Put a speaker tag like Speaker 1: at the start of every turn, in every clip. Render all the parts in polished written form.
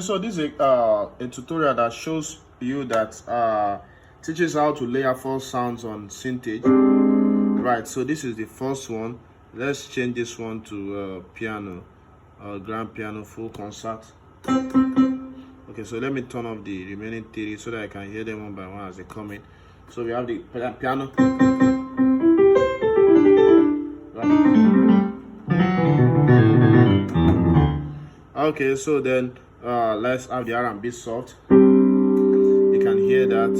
Speaker 1: So this is a tutorial that shows you that teaches how to layer 4 sounds on Synthage. Right, so this is the first one. Let's change this one to piano, grand piano, full concert. Okay, so let me turn off the remaining 3 so that I can hear them one by one as they come in. So we have the piano. Okay, so then let's have the R&B soft. You can hear that.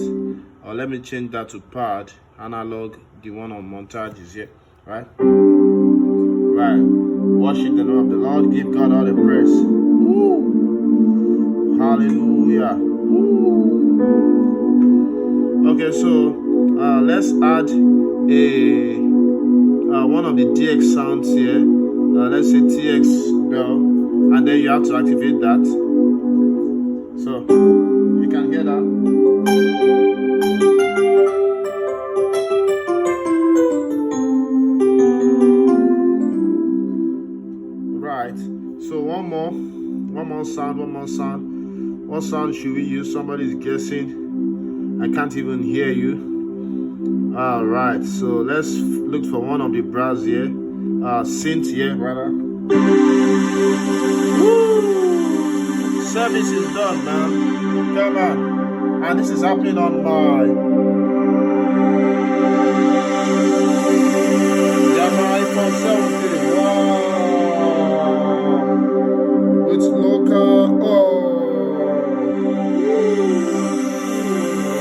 Speaker 1: Let me change that to pad analog. The one on montage is here, right? Right. Worship the name of the Lord. Give God all the praise. Woo. Hallelujah. Woo. Okay, so let's add a one of the DX sounds here. Let's say TX bell, and then you have to activate that. So you can hear that. Right. So one more sound. What sound should we use? Somebody's guessing. I can't even hear you. All right. So let's look for one of the brass here. Synth here, rather. Woo! Service is done, man. Come on. And this is happening on my iPhone 17. Wow. It's local. Oh.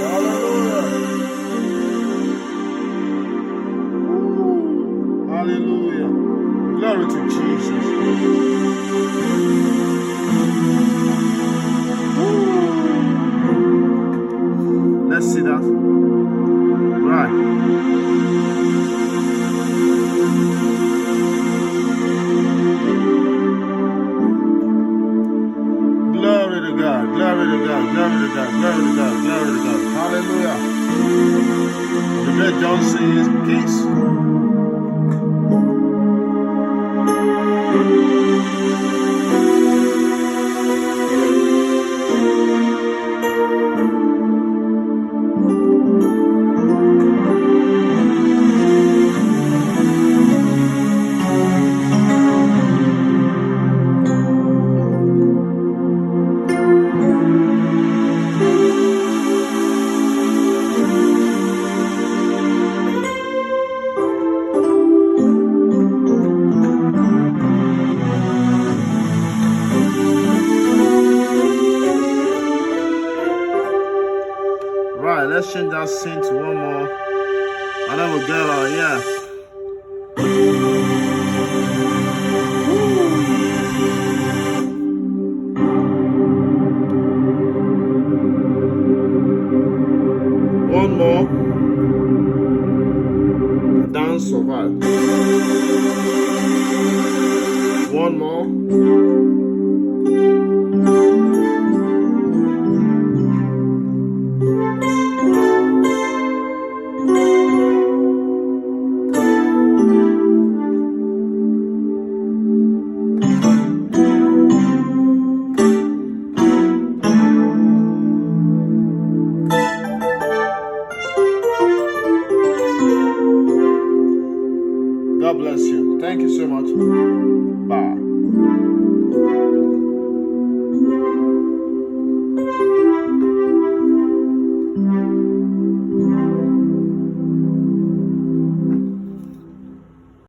Speaker 1: Hallelujah. Hallelujah. Glory to Jesus. Let's see that. Right. Glory to God. Glory to God. Glory to God. Glory to God. Glory to God. Hallelujah. The great Johnsonkeyz. Right, let's change that synth to one more, and then we'll get yeah. One more. Dance survive.